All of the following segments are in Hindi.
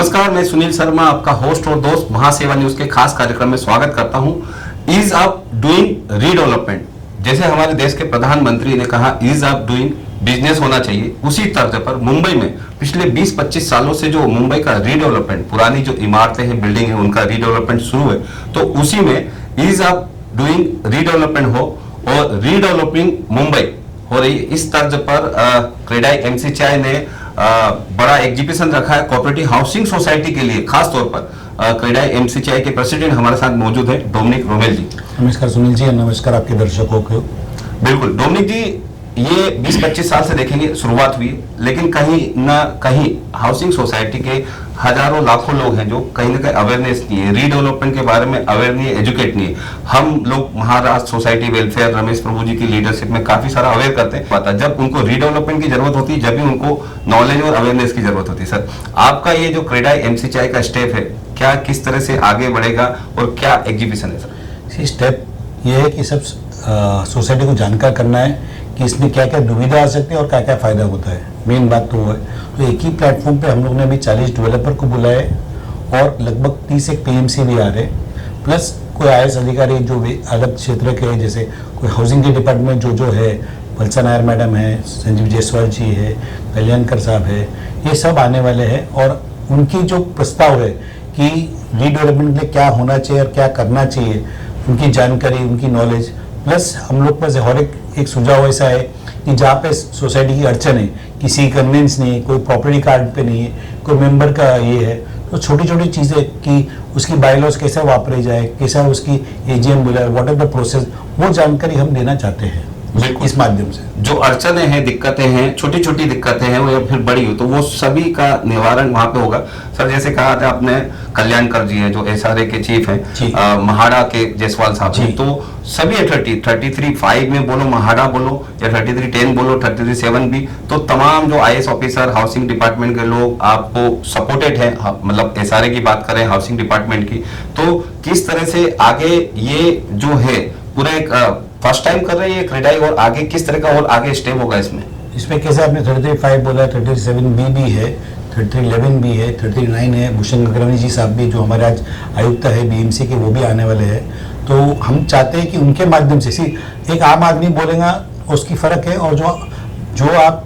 नमस्कार, मैं सुनील शर्मा आपका होस्ट और दोस्त महासेवा न्यूज के खास कार्यक्रम में स्वागत करता हूं। ईज ऑफ डूइंग रीडेवलपमेंट, जैसे हमारे देश के प्रधानमंत्री ने कहा ईज ऑफ डूइंग बिजनेस होना चाहिए, उसी तर्ज पर मुंबई में पिछले 20-25 सालों से जो मुंबई का रीडेवलपमेंट, पुरानी जो इमारतें हैं, बिल्डिंग है, उनका रीडेवलपमेंट शुरू है, तो उसी में ईज ऑफ डूइंग रीडेवलपमेंट हो और रीडेवलपिंग मुंबई हो रही। इस तर्ज पर क्रेडाई एमसी चाय ने बड़ा एग्जीबिशन रखा है कोऑपरेटिव हाउसिंग सोसाइटी के लिए। खास तौर पर क्रेडाई एमसी चाय के प्रेसिडेंट हमारे साथ मौजूद है, डोमिनिक रोमेल जी। नमस्कार सुनील जी, नमस्कार आपके दर्शकों को। बिल्कुल डोमिनिक जी, ये 20-25 साल से देखेंगे शुरुआत हुई, लेकिन कहीं ना कहीं हाउसिंग सोसाइटी के हजारों लाखों लोग हैं जो कहीं ना कहीं अवेयरनेस नहीं है, रीडेवलपमेंट के बारे में अवेयर नहीं है, एजुकेट नहीं है। हम लोग महाराष्ट्र सोसाइटी वेलफेयर रमेश प्रभु जी की लीडरशिप में काफी सारा अवेयर करते हैं। पता जब उनको रीडेवलपमेंट की जरूरत होती है, जब भी उनको नॉलेज और अवेयरनेस की जरूरत होती है। सर, आपका ये जो क्रेडाई एमसी चाय का स्टेप है, क्या किस तरह से आगे बढ़ेगा और क्या एग्जीबिशन है सर? स्टेप ये है कि सब सोसाइटी को जानकार करना है कि इसमें क्या क्या दुविधा आ सकती है और क्या क्या फायदा होता है। मेन बात तो वो है। तो एक ही प्लेटफॉर्म पे हम लोग ने अभी 40 डेवलपर को बुलाया है और लगभग 30 एक पीएमसी भी आ रहे हैं, प्लस कोई आईएएस अधिकारी जो भी अलग क्षेत्र के, जैसे कोई हाउसिंग के डिपार्टमेंट जो है, वत्सा नायर मैडम है, संजीव जायसवाल जी है, कल्याणकर साहब है, ये सब आने वाले हैं। और उनकी जो प्रस्ताव है कि रीडेवलपमेंट के लिए क्या होना चाहिए और क्या करना चाहिए, उनकी जानकारी, उनकी नॉलेज, प्लस हम लोग पास और एक सुझाव ऐसा है कि जहाँ पे सोसाइटी की अड़चन है, किसी कन्वेंस नहीं है, कोई प्रॉपर्टी कार्ड पे नहीं है, कोई मेंबर का ये है, तो छोटी छोटी चीज़ें कि उसकी बायलॉज कैसे वापरे जाए, कैसा उसकी एजीएम बुलाए, व्हाट इज द प्रोसेस, वो जानकारी हम देना चाहते हैं इस माध्यम से। जो अड़चने हैं, दिक्कतें हैं, छोटी छोटी दिक्कतें हैं, वो या फिर बड़ी हो, तो वो सभी का निवारण वहां पे होगा। सर, जैसे कहा था आपने, कल्याणकर जी हैं जो एसआरए के चीफ हैं, महाड़ा के जायसवाल साहब हैं, तो सभी 33.5 में बोलो, महाड़ा बोलो या 33.10 बोलो, 33.7 भी, तो तमाम जो आईएएस ऑफिसर, हाउसिंग डिपार्टमेंट के लोग आपको सपोर्टेड है। मतलब एसआरए की बात करें, हाउसिंग डिपार्टमेंट की, तो किस तरह से आगे ये जो है पूरा एक फर्स्ट टाइम कर रहे हैं क्रेडाई, और आगे किस तरह का और आगे स्टेप होगा इसमें कैसे आपने 33.5 बोला, 37B भी है, 3311 भी है, 39 है। भूषण अग्रवाल जी साहब भी जो हमारे आज आयुक्त है बीएमसी के, वो भी आने वाले हैं। तो हम चाहते हैं कि उनके माध्यम से एक आम आदमी बोलेगा उसकी फ़र्क है, और जो आप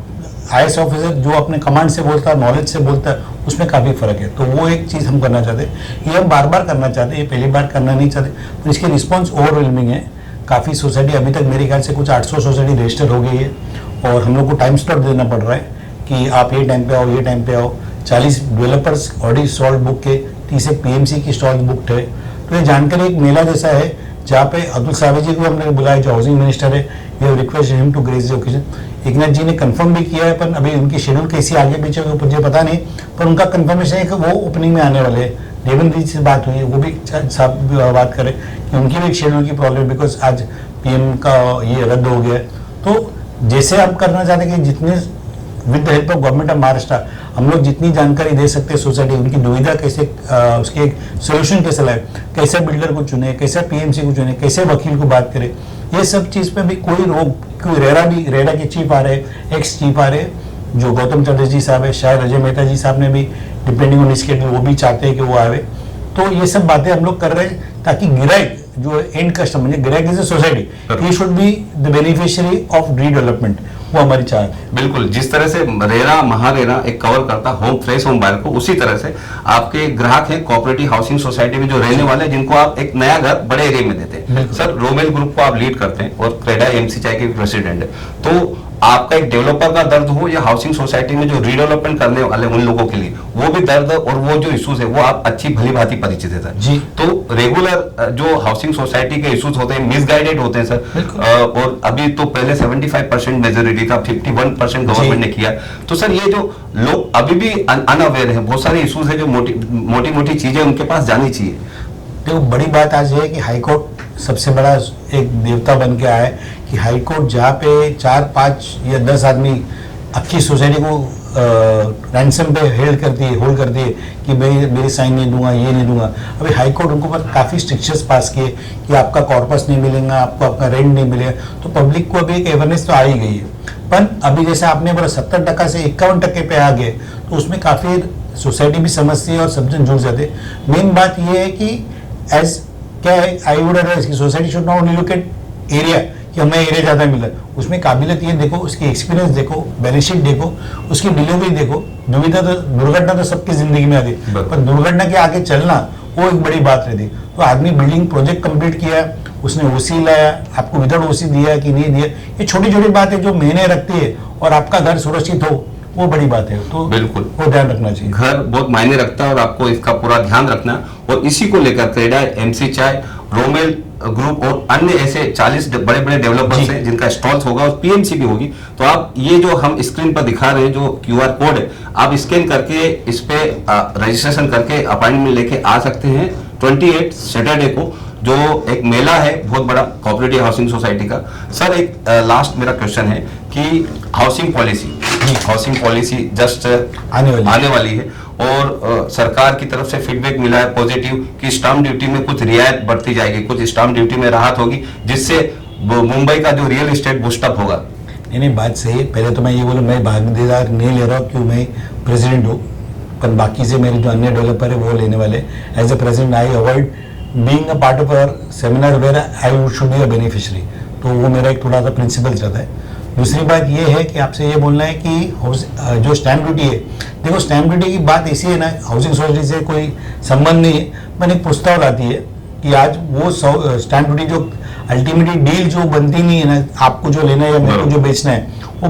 आईएएस ऑफिसर जो अपने कमांड से बोलता है, नॉलेज से बोलता है, उसमें काफ़ी फ़र्क है। तो वो एक चीज़ हम करना चाहते हैं। ये हम बार बार करना चाहते हैं, ये पहली बार करना नहीं चाहते, पर इसकी रिस्पॉन्स ओवरवेलमिंग है। काफ़ी सोसाइटी, अभी तक मेरे ख्याल से कुछ 800 सोसाइटी रजिस्टर हो गई है, और हम लोग को टाइम स्लॉट देना पड़ रहा है कि आप ये टाइम पे आओ, ये टाइम पे आओ। 40 डेवलपर्स ऑलरेडी स्टॉल बुक के, 30 पीएमसी की स्टॉल बुकड है। तो ये जानकारी एक मेला जैसा है, जहाँ पे अतुल सावे जी को हमने बुलाया, जो हाउसिंग मिनिस्टर है। We have request him to grace the occasion. Eknath ji ने कंफर्म भी किया है, पर अभी उनकी शेड्यूल कैसी आगे पीछे मुझे पता नहीं, पर उनका कंफर्मेशन है कि वो ओपनिंग में आने वाले हैं। देवेंद्र जी से बात हुई है, वो भी साहब बात करें कि उनकी भी एक शेड्यूल की प्रॉब्लम, बिकॉज आज पीएम का ये रद्द हो गया। तो जैसे हम करना चाहते हैं कि जितने with the help of government of Maharashtra हम लोग जितनी जानकारी दे सकते हैं सोसाइटी, उनकी दुविधा कैसे, उसके एक सोल्यूशन कैसे लाए, कैसे बिल्डर को चुने, कैसे पीएमसी को चुने, कैसे वकील को बात करें, ये सब चीज़ पे भी कोई रोक। कोई रेरा के चीफ आ रहे, एक्स चीफ आ रहे, जो गौतम चटर्जी साहब है, शायद अजय मेहता जी साहब ने भी, डिपेंडिंग ऑन स्केड्यूल, वो भी चाहते हैं कि वो आवे। तो ये सब बातें हम लोग कर रहे हैं ताकि गिराइक जो एंड कस्टमर, गिराइक is a society, he should be the beneficiary of redevelopment, वो हमारी चाहत है। बिल्कुल, जिस तरह से रेरा महारेरा एक कवर करता होम फ्रेश होम बायर को, उसी तरह से आपके ग्राहक हैं कोऑपरेटिव हाउसिंग सोसाइटी में जो रहने वाले हैं, जिनको आप एक नया घर बड़े एरिया में देते हैं। सर, रोमेल ग्रुप को आप लीड करते हैं और क्रेडाई एमसी चाय के प्रेसिडेंट है, तो आपका एक डेवलपर का दर्द हो या हाउसिंग सोसाइटी में जो रीडेवलपमेंट करने वाले उन लोगों के लिए, वो भी दर्द और वो जो इश्यूज है वो आप अच्छी भली भांति परिचित है सर जी। तो रेगुलर जो हाउसिंग सोसाइटी के इश्यूज होते हैं, मिसगाइडेड होते हैं सर, और अभी तो पहले 75% मेजोरिटी था, 51% गवर्नमेंट ने किया। तो सर, ये जो लोग अभी भी अनअवेयर है, बहुत सारे इश्यूज है जो मोटी मोटी चीजें उनके पास जानी चाहिए। देखो, बड़ी बात आज है कि हाईकोर्ट सबसे बड़ा एक देवता बन के आया है कि हाईकोर्ट जहाँ पे 4, 5 या 10 आदमी अच्छी सोसाइटी को रैंसम पे होल्ड करती है कि भाई मेरी साइन नहीं दूंगा, ये नहीं दूंगा। अभी हाईकोर्ट उनको पर काफ़ी स्ट्रिक्चर्स पास किए कि आपका कॉर्पस नहीं मिलेगा, आपको आपका रेंट नहीं मिलेगा। तो पब्लिक को अभी एक अवेयरनेस तो आ ही गई है। पर अभी जैसे आपने बोला 70% से 51% पे आ गए, तो उसमें काफ़ी सोसाइटी भी समझती है और सब जन जुड़ जाते हैं। मेन बात ये है कि एज क्या है, आई वुड एडवाइस कि society should not only look at area कि हमें एरिया ज़्यादा मिला, उसमें काबिलियत ये देखो, उसकी एक्सपीरियंस देखो, बैलेंस शीट देखो, उसकी डिलीवरी देखो। दुर्घटना तो सबकी जिंदगी में आती है, पर दुर्घटना के आगे चलना वो एक बड़ी बात रहती। तो आदमी बिल्डिंग प्रोजेक्ट कंप्लीट किया, उसने ओसी लाया, आपको विदाउट ओसी दिया कि नहीं दिया, ये छोटी छोटी बातें जो महीने रखती है और आपका घर सुरक्षित हो, वो बड़ी बात है। तो बिल्कुल वो ध्यान रखना चाहिए। घर बहुत मायने रखता है और आपको इसका पूरा ध्यान रखना है। और इसी को लेकर क्रेडाई, एमसी चाय, रोमेल ग्रुप और अन्य ऐसे 40 बड़े बड़े डेवलपर्स हैं जिनका स्टॉल्स होगा और पीएमसी भी होगी। तो आप ये जो हम स्क्रीन पर दिखा रहे हैं जो क्यूआर कोड है, आप स्कैन करके इस पे रजिस्ट्रेशन करके अपॉइंटमेंट लेके आ सकते हैं 28 सैटरडे को, जो एक मेला है बहुत बड़ा कोऑपरेटिव हाउसिंग सोसाइटी का। सर एक लास्ट मेरा क्वेश्चन है कि हाउसिंग पॉलिसी जस्ट आने वाली है और सरकार की तरफ से फीडबैक मिला है पॉजिटिव कि स्टाम्प ड्यूटी में कुछ रियायत बढ़ती जाएगी, कुछ स्टाम्प ड्यूटी में राहत होगी, जिससे मुंबई का जो रियल एस्टेट बूस्टअप होगा। नहीं, बात सही है। पहले तो मैं ये बोलूँ, मैं भागीदार नहीं ले रहा हूँ, क्यों, मैं प्रेसिडेंट हूँ, पर बाकी से मेरे जो अन्य डेवलपर है वो लेने वाले। As a president I avoid being a part of our seminar where I should be a beneficiary. तो वो मेरा एक थोड़ा सा प्रिंसिपल रहता है। दूसरी बात ये है कि आपसे ये बोलना है कि जो स्टैम्प ड्यूटी है, देखो स्टैम्प ड्यूटी की बात ऐसी है ना, हाउसिंग सोसाइटी से कोई संबंध नहीं है, मैंने एक प्रस्ताव लाती है कि आज वो स्टैम्प ड्यूटी जो अल्टीमेटली डील जो बनती नहीं है ना, आपको जो लेना है या मेरे को जो बेचना है, वो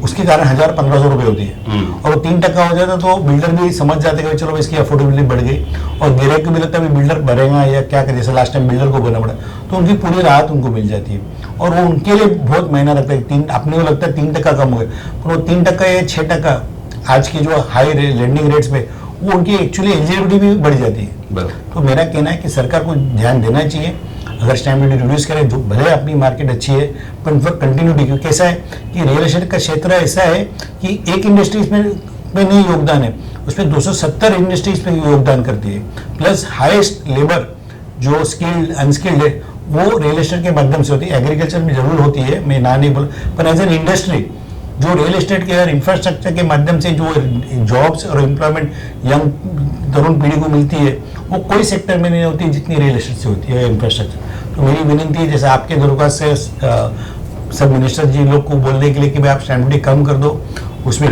उसके कारण 1000-1500 रुपये होती है। और वो 3% हो जाता तो बिल्डर भी समझ जाते कि चलो इसकी अफोर्डेबिलिटी बढ़ गई, और ग्राहक को भी लगता है बिल्डर भरेगा या क्या करे, जैसे लास्ट टाइम बिल्डर को भरना पड़ा, तो उनकी पूरी राहत उनको मिल जाती है। और वो उनके लिए बहुत महीना लगता है, अपने को लगता है 3% कम हो गए, पर वो 3% या 6% आज की जो हाई लेंडिंग रेट्स पे, वो उनकी एक्चुअली एलिजिबिलिटी भी बढ़ जाती है। तो मेरा कहना है कि सरकार को ध्यान देना चाहिए, अगर स्टैम्प ड्यूटी रिड्यूस करें, जो भले अपनी मार्केट अच्छी है, पर उन पर कंटिन्यूटी, क्योंकि कैसा है कि रियल एस्टेट का क्षेत्र ऐसा है कि एक इंडस्ट्री इसमें नहीं योगदान है, उसमें 270 इंडस्ट्री इसमें योगदान करती है, प्लस हाईएस्ट लेबर जो स्किल्ड अनस्किल्ड है वो रियल एस्टेट के माध्यम से होती है। एग्रीकल्चर में जरूर होती है, मैं ना नहीं बोल, पर एज एन इंडस्ट्री जो रियल एस्टेट के इंफ्रास्ट्रक्चर के माध्यम से जो जॉब्स और एम्प्लॉयमेंट यंग तरुण पीढ़ी को मिलती है, वो कोई सेक्टर में नहीं होती जितनी रियल एस्टेट से होती है इंफ्रास्ट्रक्चर। तो मेरी विनती है, जैसे आपके दरख्वास्त से सब मिनिस्टर जी लोग को बोलने के लिए कि भाई आप स्टैम्प ड्यूटी कम कर दो, उसमें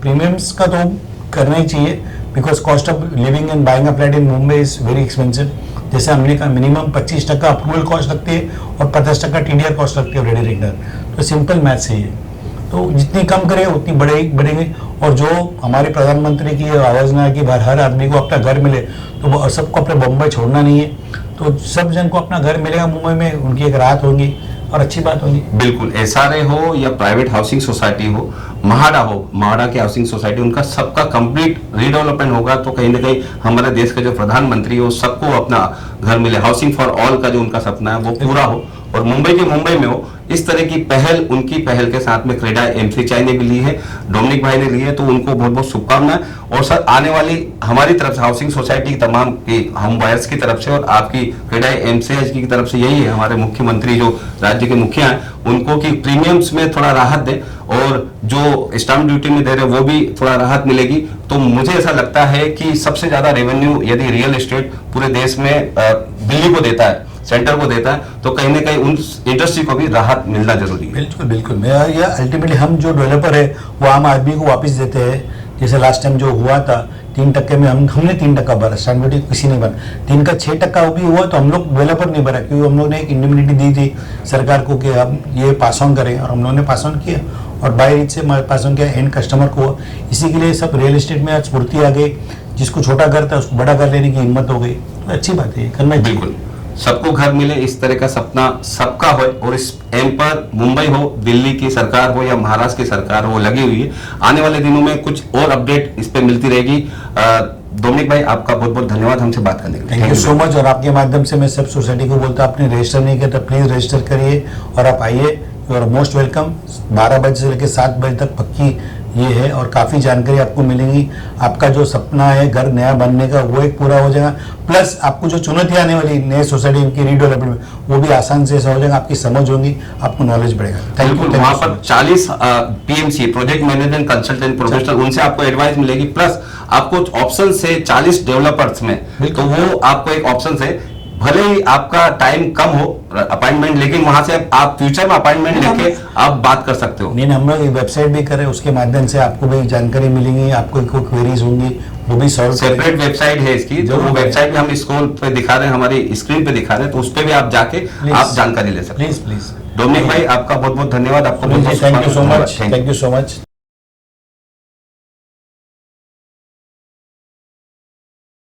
प्रीमियम्स का तो करना ही चाहिए, because cost of living and buying a flat in Mumbai is very expensive. जैसे हमने कहा मिनिमम 25% अप्रूवल कॉस्ट लगती है और 50% टीडीआर कॉस्ट लगती है रेडी रेंडर। तो सिंपल मैथ से ही है, तो जितनी कम करें उतनी बढ़ेंगे। और जो हमारे प्रधानमंत्री की आवाज़ ना है कि हर आदमी को अपना घर मिले, तो सबको अपने बम्बई छोड़ना नहीं है, तो सब जन को अपना घर मिलेगा मुंबई में, उनकी एक राहत होगी और अच्छी बात होगी। बिल्कुल, एसआरए हो या प्राइवेट हाउसिंग सोसाइटी हो, महाड़ा की हाउसिंग सोसाइटी, उनका सबका कंप्लीट रीडेवलपमेंट होगा, तो कहीं ना कहीं हमारे देश के जो प्रधानमंत्री हो सबको अपना घर मिले, हाउसिंग फॉर ऑल का जो उनका सपना है वो पूरा हो, और मुंबई में हो। इस तरह की पहल, उनकी पहल के साथ में क्रेडाई एमसी चाय ने भी ली है, डोमिनिक भाई ने ली है, तो उनको बहुत बहुत शुभकामनाएं। और सर आने वाली हमारी तरफ से, हाउसिंग सोसाइटी तमाम की हम बायर्स की तरफ से और आपकी क्रेडाई एमसीएच की तरफ से यही है, हमारे मुख्यमंत्री जो राज्य के मुखिया हैं उनको कि प्रीमियम्स में थोड़ा राहत दें, और जो स्टाम्प ड्यूटी में दे रहे वो भी थोड़ा राहत मिलेगी। तो मुझे ऐसा लगता है कि सबसे ज्यादा रेवेन्यू यदि रियल एस्टेट पूरे देश में दिल्ली को देता है, सेंटर को देता है, तो कहीं ना कहीं उन इंडस्ट्री को भी राहत मिलना जरूरी है। बिल्कुल मेरा ये अल्टीमेटली हम जो डेवलपर है वो आम आदमी को वापस देते हैं। जैसे लास्ट टाइम जो हुआ था 3% में हमने 3% भरा, स्टैम्प ड्यूटी किसी नहीं भरा, 3 का 6% भी हुआ तो हम लोग डेवलपर नहीं भरा, क्योंकि हम लोग ने एक इंडिमिनिटी दी थी सरकार को कि हम ये पास ऑन करें, और हम लोगों ने पास ऑन किया और बाय रीच से पास ऑन किया एंड कस्टमर को। इसी के लिए सब रियल एस्टेट में आज स्फूर्ति आ गई, जिसको छोटा घर था उसको बड़ा घर लेने की हिम्मत हो गई, तो अच्छी बात है, करना चाहिए। बिल्कुल, सबको घर मिले, इस तरह का सपना सबका हो, और इस एम पर मुंबई हो, दिल्ली की सरकार हो या महाराष्ट्र की सरकार हो लगी हुई है। आने वाले दिनों में कुछ और अपडेट इस पे मिलती रहेगी। डोमिनिक भाई आपका बहुत बहुत धन्यवाद हमसे बात करने के लिए। Thank you so much. और आपके माध्यम से मैं सब सोसाइटी को बोलता हूँ, आपने रजिस्टर नहीं किया तो प्लीज रजिस्टर करिए और आप आइए, यू आर मोस्ट वेलकम। 12 बजे से लेकर 7 बजे तक पक्की ये है, और काफ़ी जानकारी आपको मिलेंगी। आपका जो सपना है घर नया बनने का वो एक पूरा हो जाएगा, प्लस आपको जो चुनौती आने वाली नए सोसाइटी की रीडेवलपमेंट में वो भी आसान से ऐसा हो जाएगा, आपकी समझ होगी, आपको नॉलेज बढ़ेगा। बिल्कुल, वहाँ पर 40 PMC project management consultant professional उनसे आपको एडवाइस मिलेगी, प्लस आपको ऑप्शन से 40 डेवलपर्स में, तो वो आपको एक ऑप्शन से भले ही आपका टाइम कम हो अपॉइंटमेंट, लेकिन वहां से आप फ्यूचर में अपॉइंटमेंट लेके आप बात कर सकते हो। नहीं, हम लोग वेबसाइट भी करें, उसके माध्यम से आपको भी जानकारी मिलेंगी, आपको कोई क्वेरीज होंगी वो भी सॉल्व। सेपरेट वेबसाइट है इसकी, जो वो वेबसाइट भी हम स्क्रोल पे दिखा रहे हैं, हमारी स्क्रीन पे दिखा रहे हैं, तो उस पे भी आप जाके आप जानकारी ले सकते हैं। प्लीज डोमिनिक भाई, आपका बहुत बहुत धन्यवाद। आपको thank you so much, thank you so much.